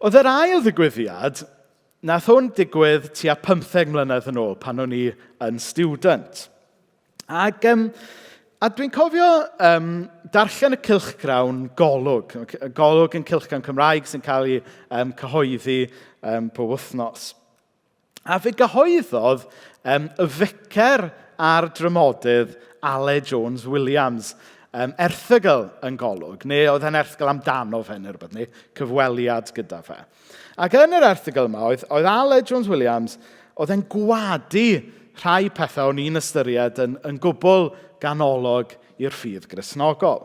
Oedd yr ail ddigwyddiad, nath hwn digwydd tua 15 mlynedd yn ôl pan o'n i yn student. A dwi'n cofio darllen y cylchgrawn Golwg. Golwg yn cylchgrawn Cymraeg sy'n cael ei cyhoeddi pob wythnos. A fe gyhoeddodd y vicar a'r dramodydd Aled Jones Williams erthygl yn Golwg, neu oedd e'n erthygl amdano fe neu rhywbeth, neu cyfweliad gyda fe. Ac yn yr erthygl yma, oedd Aled Jones Williams, oedd e'n gwadu rhai pethau o'n i'n ystyried yn gwbl ganolog i'r ffydd Gristnogol.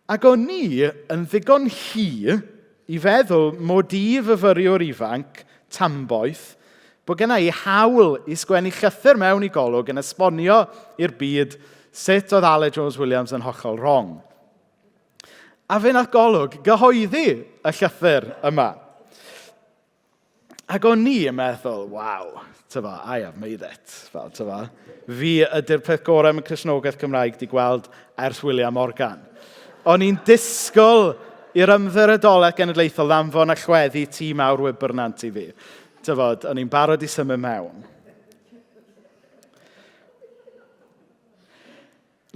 Ac o'n i yn ddigon hi i feddwl mod i fyfyriwr ifanc, tamboeth, bod genna i hawl i sgwennu llythyr mewn i Golwg yn esbonio i'r byd sut oedd Aled Jones Williams yn hollol wrong. A fe nath Golwg gyhoeddi y llythyr yma. Ac o'n i yn meddwl, waw, I have made it. Fi ydy'r peth gorau yn Cristnogaeth Cymraeg di gweld ers William Morgan. O'n i'n disgwyl i'r ymddiriedolaeth genedlaethol ddanfon a chweddi tîm awr wybyrnant i fi. O'n i'n barod i symud mewn.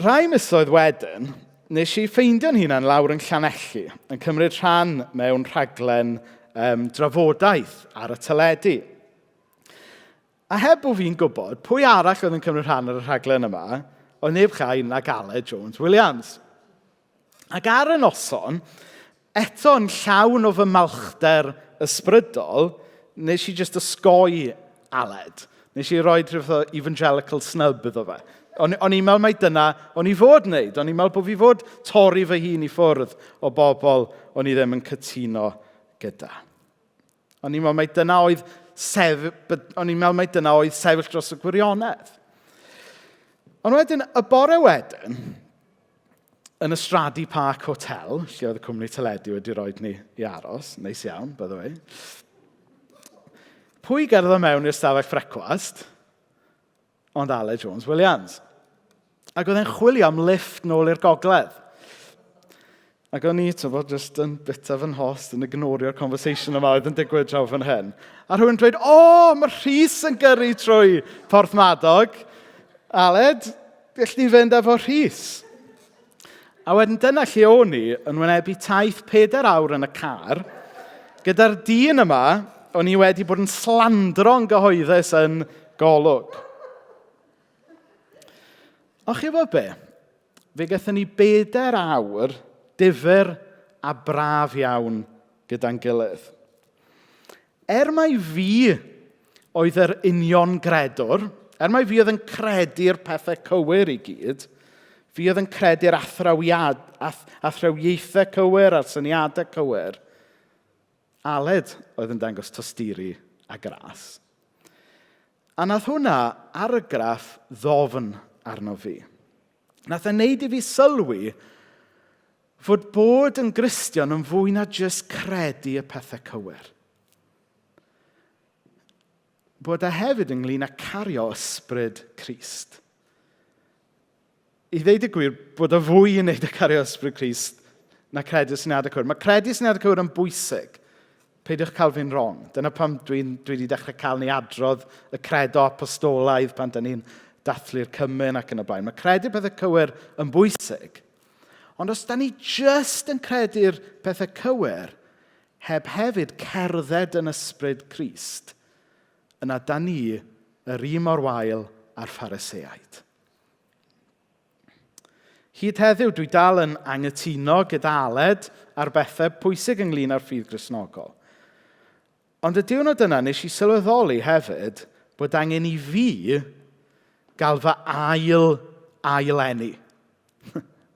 Rai misoedd wedyn, nes i ffeindio'n hunan lawr yn Llanelli, yn cymryd rhan mewn rhaglen drafodaeth ar y teledu. A heb bod fi'n gwybod pwy arall oedd yn cymryd rhan ar y rhaglen yma, oedd neb llai nag Aled Jones Williams. Ac ar y noson, eto'n llawn o fy malchder ysbrydol, nes i just ysgoi Aled. Nes i roi rhyw evangelical snub iddo fe. O'n i'n meddwl mai dyna o'n i fod wneud. O'n i'n meddwl bod fi fod torri fy hun i ffwrdd o bobl o'n i ddim yn cytuno gyda. O'n i'n meddwl mai dyna oedd sefyll dros y gwirionedd. Ond wedyn, y bore wedyn, yn y Stradi Park Hotel, lle oedd y cwmni teledu wedi rhoi ni i aros, neis iawn, by the way. Pwy gerddo mewn i'r stafell frecwast? Ond Aled Jones Williams. Ac oedd e'n chwilio am lift nôl i'r gogledd. Ac o'n i, just yn bita fy'n host, yn ignorio'r conversation yma oedd yn digwydd draw fan hyn. A rhywun dweud, mae Rhys yn gyrru trwy Porthmadog. Aled, gallu fynd efo Rhys. A wedyn dyna lle o'n i yn wynebu taith 4 awr yn y car, gyda'r dyn yma, o'n i wedi bod yn slandro'n gyhoeddus yn Golwg. O'ch chi fod be? Fe gaethon ni 4 awr difyr a braf iawn gyda'n gilydd. Mai fi oedd yr union gredwr, mai fi oedd yn credu'r pethau cywir i gyd, fi oedd yn credu'r athrawiaethau cywir a'r syniadau cywir, Aled oedd yn dangos tosturi a gras. A nath hwnna argraff ddofn arno fi. Nath e'n neud i fi sylwi fod bod yn Gristion yn fwy na jyst credu y pethau cywir. Bod e hefyd ynglyn â cario ysbryd Crist. I ddeud y gwir, bod e fwy yn neud y cario ysbryd Crist na credu syniadau cywir. Mae credu syniadau cywir yn bwysig. Peidiwch cael fi'n wrong. Dyna pam dwi wedi dechrau cael ni adrodd y credo apostolaidd pan da ni'n dathlu'r cymyn ac yn y blaen. Mae credu pethau cywir yn bwysig. Ond os da ni just yn credu'r pethau cywir, heb hefyd cerdded yn ysbryd Crist, yna da ni yr un mor wael a'r Phariseaid. Hyd heddiw, dwi dal yn anghytuno gyda Aled ar bethau pwysig ynglyn â'r ffydd Gristnogol. Ond y diwrnod yna, nes i sylweddoli hefyd bod angen i fi gael fy ail-eni.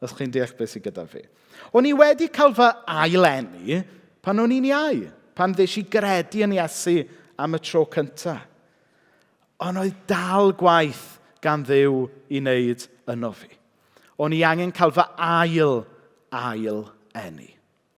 Os chi'n deall beth sydd gyda fi. O'n i wedi cael fy ail-eni pan o'n i'n iau, pan ddes i gredu yn Iesu am y tro cyntaf. Ond oedd dal gwaith gan Dduw i wneud yno fi. O'n i angen cael fy ail-eni.